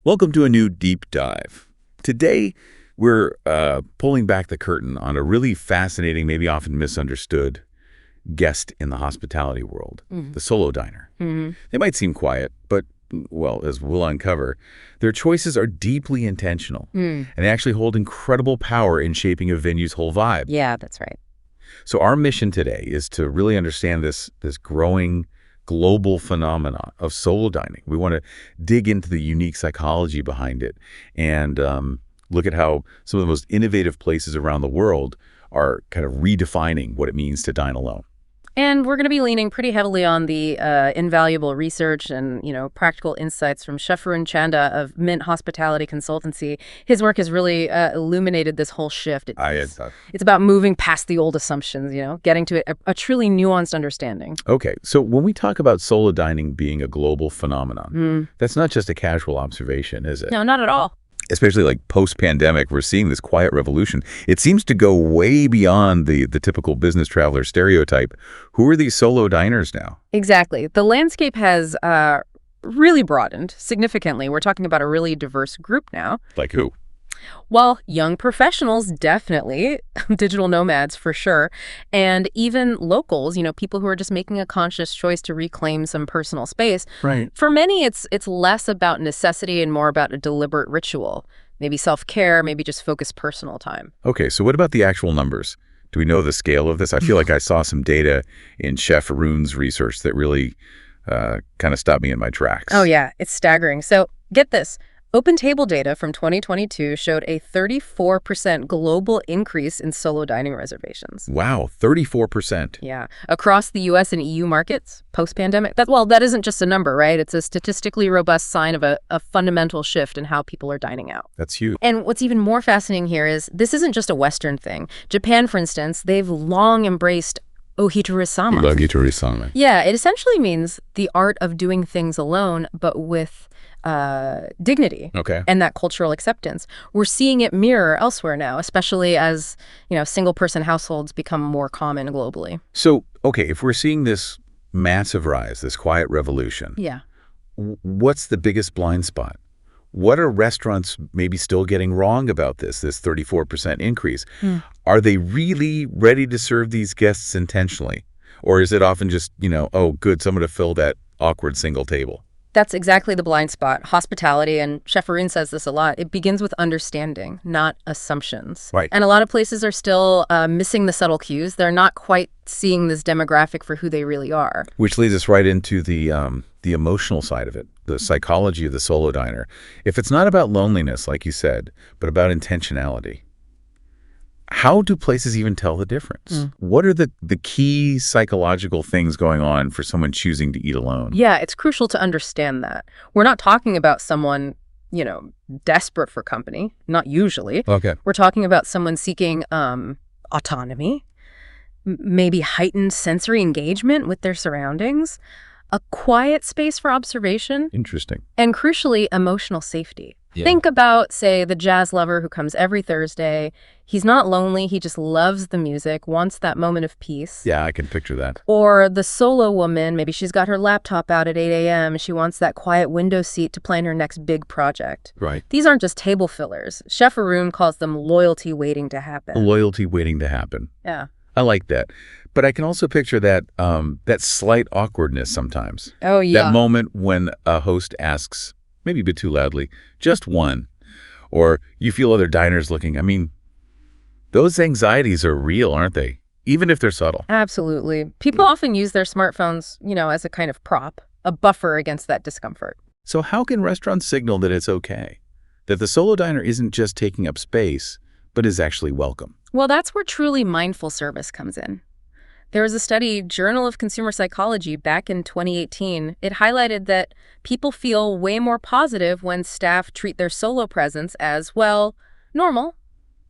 Welcome to a new deep dive. Today, we're pulling back the curtain on a really fascinating, maybe often misunderstood guest in the hospitality world, the solo diner. They might seem quiet, but, well, as we'll uncover, their choices are deeply intentional, and they actually hold incredible power in shaping a venue's whole vibe. Yeah, that's right. So our mission today is to really understand this growing global phenomena of solo dining. We want to dig into the unique psychology behind it and look at how some of the most innovative places around the world are kind of redefining what it means to dine alone. And we're going to be leaning pretty heavily on the invaluable research and, practical insights from Chef Arun Chanda of Mint Hospitality Consultancy. His work has really illuminated this whole shift. It's about moving past the old assumptions, getting to a truly nuanced understanding. Okay, so when we talk about solo dining being a global phenomenon, that's not just a casual observation, is it? No, not at all. Especially like post-pandemic, we're seeing this quiet revolution. It seems to go way beyond the typical business traveler stereotype. Who are these solo diners now? Exactly. The landscape has really broadened significantly. We're talking about a really diverse group now. Like who? Well, young professionals, definitely. Digital nomads, for sure. And even locals, people who are just making a conscious choice to reclaim some personal space. Right. For many, it's less about necessity and more about a deliberate ritual. Maybe self-care, maybe just focused personal time. Okay, so what about the actual numbers? Do we know the scale of this? I feel like I saw some data in Chef Arun's research that really kind of stopped me in my tracks. Oh, yeah, it's staggering. So get this. Open Table data from 2022 showed a 34% global increase in solo dining reservations. Wow, 34%. Yeah. Across the U.S. and EU markets, post-pandemic. That isn't just a number, right? It's a statistically robust sign of a fundamental shift in how people are dining out. That's huge. And what's even more fascinating here is this isn't just a Western thing. Japan, for instance, they've long embraced Ohitorisama. Yeah, it essentially means the art of doing things alone, but with dignity and that cultural acceptance. We're seeing it mirror elsewhere now, especially as, single-person households become more common globally. So, okay, if we're seeing this massive rise, this quiet revolution, what's the biggest blind spot? What are restaurants maybe still getting wrong about this 34% increase? Are they really ready to serve these guests intentionally? Or is it often just, oh, good, someone to fill that awkward single table? That's exactly the blind spot. Hospitality, and Chef Arun says this a lot, it begins with understanding, not assumptions. Right. And a lot of places are still missing the subtle cues. They're not quite seeing this demographic for who they really are. Which leads us right into the emotional side of it, the psychology of the solo diner. If it's not about loneliness, like you said, but about intentionality, how do places even tell the difference? What are the key psychological things going on for someone choosing to eat alone? Yeah, it's crucial to understand that. We're not talking about someone, desperate for company, not usually. Okay. We're talking about someone seeking autonomy, maybe heightened sensory engagement with their surroundings, a quiet space for observation. Interesting. And crucially, emotional safety. Yeah. Think about, say, the jazz lover who comes every Thursday. He's not lonely. He just loves the music, wants that moment of peace. Yeah, I can picture that. Or the solo woman, maybe she's got her laptop out at 8 a.m. She wants that quiet window seat to plan her next big project. Right. These aren't just table fillers. Chef Arun calls them loyalty waiting to happen. Loyalty waiting to happen. Yeah. I like that. But I can also picture that that slight awkwardness sometimes. Oh, yeah. That moment when a host asks, maybe a bit too loudly, just one. Or you feel other diners looking. I mean, those anxieties are real, aren't they? Even if they're subtle. Absolutely. People often use their smartphones, as a kind of prop, a buffer against that discomfort. So how can restaurants signal that it's okay? That the solo diner isn't just taking up space, but is actually welcome? Well, that's where truly mindful service comes in. There was a study, Journal of Consumer Psychology, back in 2018. It highlighted that people feel way more positive when staff treat their solo presence as, well, normal,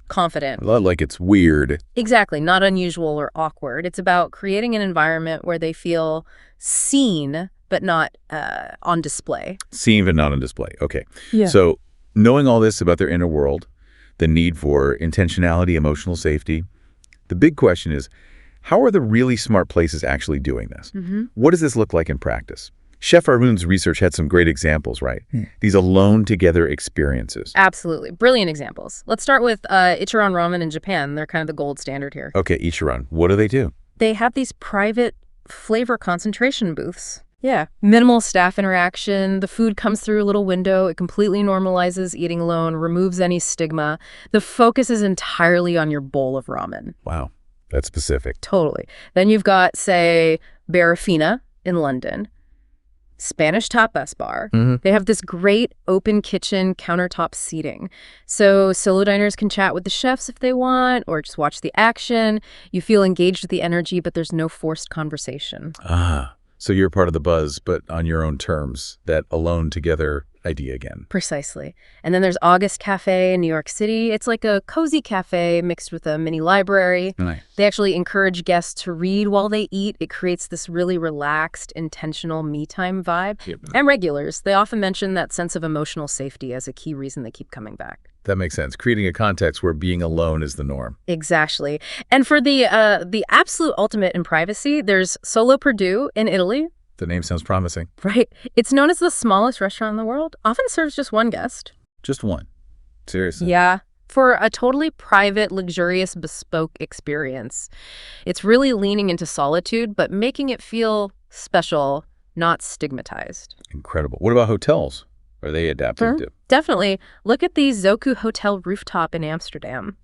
confident. Like it's weird. Exactly, not unusual or awkward. It's about creating an environment where they feel seen, but not on display. Seen but not on display. Okay. Yeah. So knowing all this about their inner world, the need for intentionality, emotional safety, the big question is, how are the really smart places actually doing this? What does this look like in practice? Chef Arun's research had some great examples, right? These alone together experiences. Absolutely. Brilliant examples. Let's start with Ichiran Ramen in Japan. They're kind of the gold standard here. Okay, Ichiran, what do they do? They have these private flavor concentration booths. Yeah. Minimal staff interaction. The food comes through a little window. It completely normalizes eating alone, removes any stigma. The focus is entirely on your bowl of ramen. Wow, that's specific. Totally. Then you've got, say, Barafina in London. Spanish tapas bar. They have this great open kitchen countertop seating. So solo diners can chat with the chefs if they want, or just watch the action. You feel engaged with the energy, but there's no forced conversation. Ah, so you're part of the buzz, but on your own terms, that alone together idea again. Precisely. And then there's August Cafe in New York City. It's like a cozy cafe mixed with a mini library. Nice. They actually encourage guests to read while they eat. It creates this really relaxed, intentional me time vibe. Yep. And regulars, they often mention that sense of emotional safety as a key reason they keep coming back. That makes sense. Creating a context where being alone is the norm. Exactly. And for the absolute ultimate in privacy, there's Solo Perdue in Italy. The name sounds promising. Right. It's known as the smallest restaurant in the world, often serves just one guest. Just one. Seriously. Yeah. For a totally private, luxurious, bespoke experience. It's really leaning into solitude, but making it feel special, not stigmatized. Incredible. What about hotels? Are they adapted to? Definitely. Look at the Zoku Hotel rooftop in Amsterdam.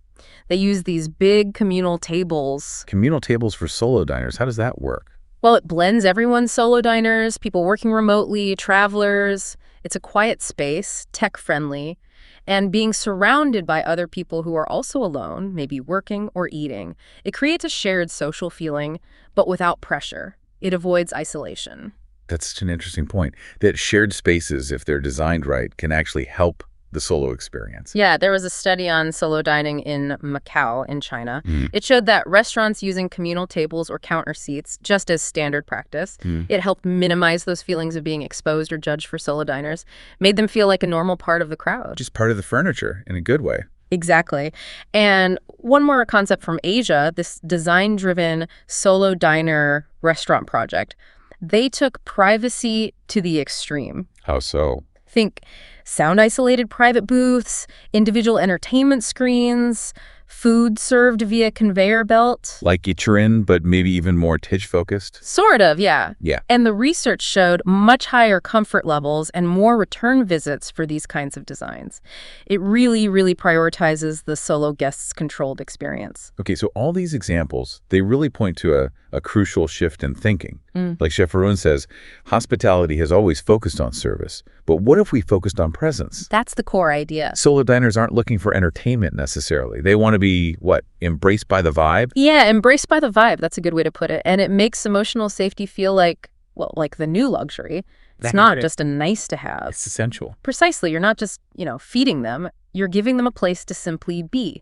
They use these big communal tables. Communal tables for solo diners. How does that work? Well, it blends everyone's solo diners, people working remotely, travelers. It's a quiet space, tech-friendly, and being surrounded by other people who are also alone, maybe working or eating. It creates a shared social feeling, but without pressure. It avoids isolation. That's such an interesting point, that shared spaces, if they're designed right, can actually help the solo experience. Yeah, there was a study on solo dining in Macau in China. It showed that restaurants using communal tables or counter seats, just as standard practice, it helped minimize those feelings of being exposed or judged for solo diners, made them feel like a normal part of the crowd. Just part of the furniture in a good way. Exactly. And one more concept from Asia, this design-driven solo diner restaurant project. They took privacy to the extreme. How so? Think sound-isolated private booths, individual entertainment screens, food served via conveyor belt. Like Ichiran, but maybe even more Tij-focused? Sort of, yeah. Yeah. And the research showed much higher comfort levels and more return visits for these kinds of designs. It really, really prioritizes the solo guest's controlled experience. Okay, so all these examples, they really point to a crucial shift in thinking. Like Chef Arun says, hospitality has always focused on service. But what if we focused on presence? That's the core idea. Solo diners aren't looking for entertainment necessarily. They want to be, embraced by the vibe? Yeah, embraced by the vibe. That's a good way to put it. And it makes emotional safety feel like the new luxury. It's not just a nice to have. It's essential. Precisely. You're not just, feeding them. You're giving them a place to simply be,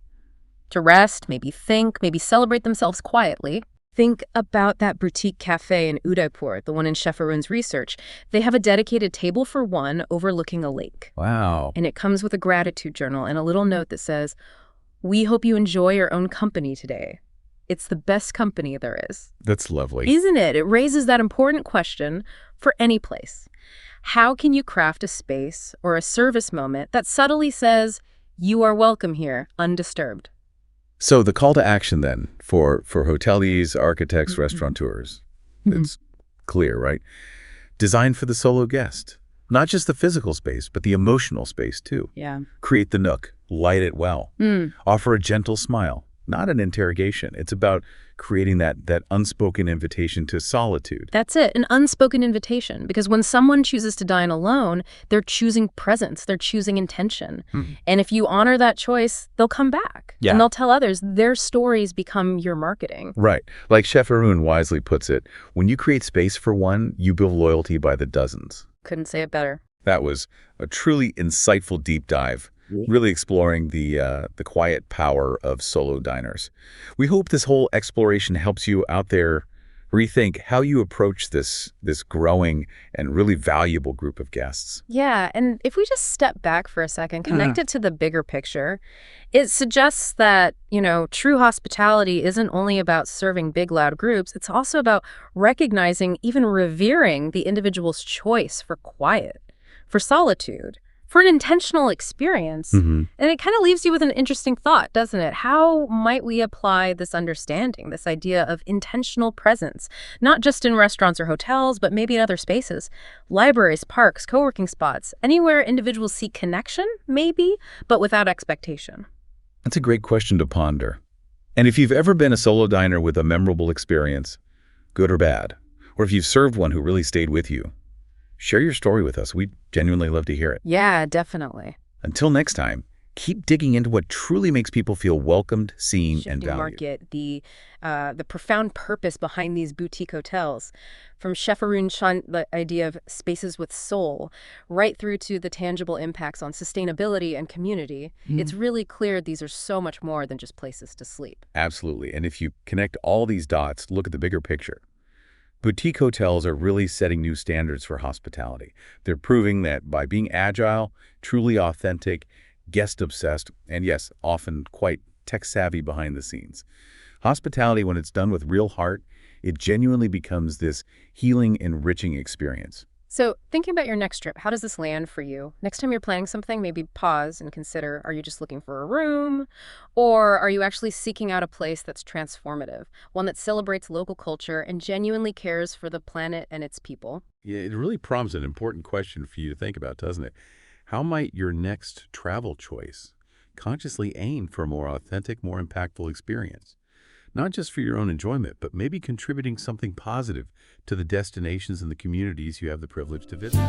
to rest, maybe think, maybe celebrate themselves quietly. Think about that boutique cafe in Udaipur, the one in Chef Arun's research. They have a dedicated table for one overlooking a lake. Wow. And it comes with a gratitude journal and a little note that says, "We hope you enjoy your own company today." It's the best company there is. That's lovely. Isn't it? It raises that important question for any place. How can you craft a space or a service moment that subtly says, "You are welcome here, undisturbed"? So the call to action then for hoteliers, architects, restaurateurs, it's clear, right? Designed for the solo guest. Not just the physical space, but the emotional space too. Yeah. Create the nook, light it well, offer a gentle smile, not an interrogation. It's about creating that unspoken invitation to solitude. That's it, an unspoken invitation. Because when someone chooses to dine alone, they're choosing presence, they're choosing intention. And if you honor that choice, they'll come back. Yeah. And they'll tell others. Their stories become your marketing. Right. Like Chef Arun wisely puts it, when you create space for one, you build loyalty by the dozens. Couldn't say it better. That was a truly insightful deep dive, really exploring the quiet power of solo diners. We hope this whole exploration helps you out there rethink how you approach this growing and really valuable group of guests. Yeah, and if we just step back for a second, connect it to the bigger picture, it suggests that, true hospitality isn't only about serving big, loud groups, it's also about recognizing, even revering the individual's choice for quiet, for solitude, for an intentional experience. And it kind of leaves you with an interesting thought, doesn't it? How might we apply this understanding, this idea of intentional presence, not just in restaurants or hotels, but maybe in other spaces, libraries, parks, co-working spots, anywhere individuals seek connection, maybe, but without expectation? That's a great question to ponder. And if you've ever been a solo diner with a memorable experience, good or bad, or if you've served one who really stayed with you, share your story with us. We'd genuinely love to hear it. Yeah, definitely. Until next time, keep digging into what truly makes people feel welcomed, seen, and Shifting valued. market, the profound purpose behind these boutique hotels, from Chef Arun Chanda, the idea of spaces with soul, right through to the tangible impacts on sustainability and community. It's really clear these are so much more than just places to sleep. Absolutely. And if you connect all these dots, look at the bigger picture. Boutique hotels are really setting new standards for hospitality. They're proving that by being agile, truly authentic, guest-obsessed, and yes, often quite tech-savvy behind the scenes, hospitality, when it's done with real heart, it genuinely becomes this healing, enriching experience. So thinking about your next trip, how does this land for you? Next time you're planning something, maybe pause and consider, are you just looking for a room? Or are you actually seeking out a place that's transformative, one that celebrates local culture and genuinely cares for the planet and its people? Yeah, it really prompts an important question for you to think about, doesn't it? How might your next travel choice consciously aim for a more authentic, more impactful experience? Not just for your own enjoyment, but maybe contributing something positive to the destinations and the communities you have the privilege to visit.